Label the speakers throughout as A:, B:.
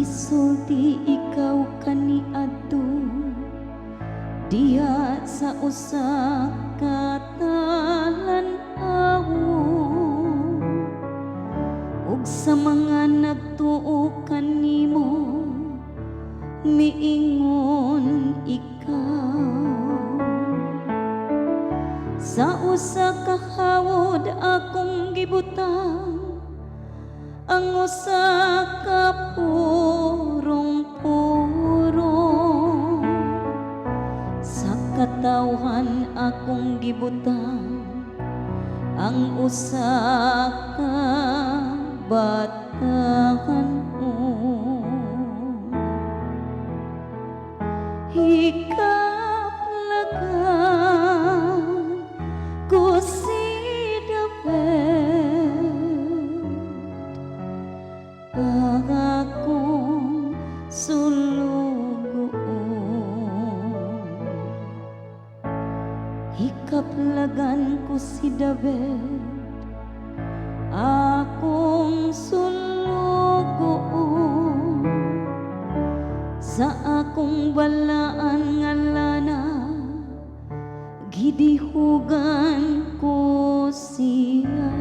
A: Isulti ikaw kaniadto diha sa usa ka talan-aw, ug sa mga nagtuo kanimo miingon ikaw. Sa usa ka hawod akong gibutang ang usa ka purong-purong, sa katawhan akong gibutang ang usa ka batahan. Hikaplagan ko si David, akong sulugoon. Hikaplagan ko si David, akong sulugoon. Sa akong balaan nga lana gidihugan ko siya,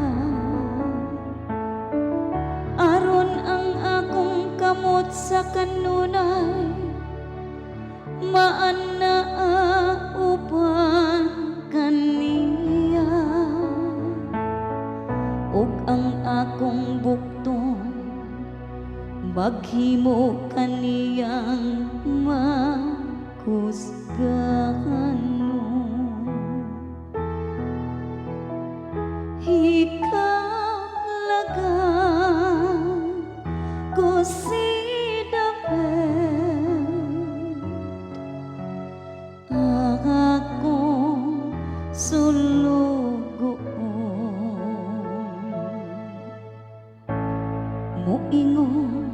A: aron ang akong kamot sa kanunay maanaa uban kaniya, ug ang akong bukton maghimo kaniyang makusgahan. Hikaplagan ko si David, akong sulugoon. Moingon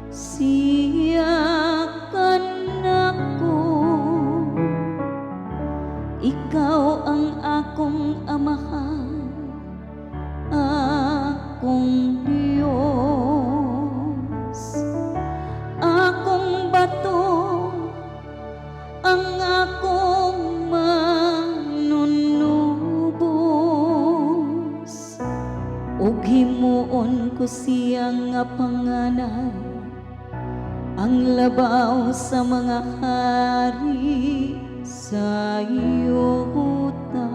A: siya kanako, ikaw ang akong amahan, akong Diyos, akong bato, ang akong manunubos, ug himuon ko siya nga panganay, ang labaw sa mga hari sa Yuta.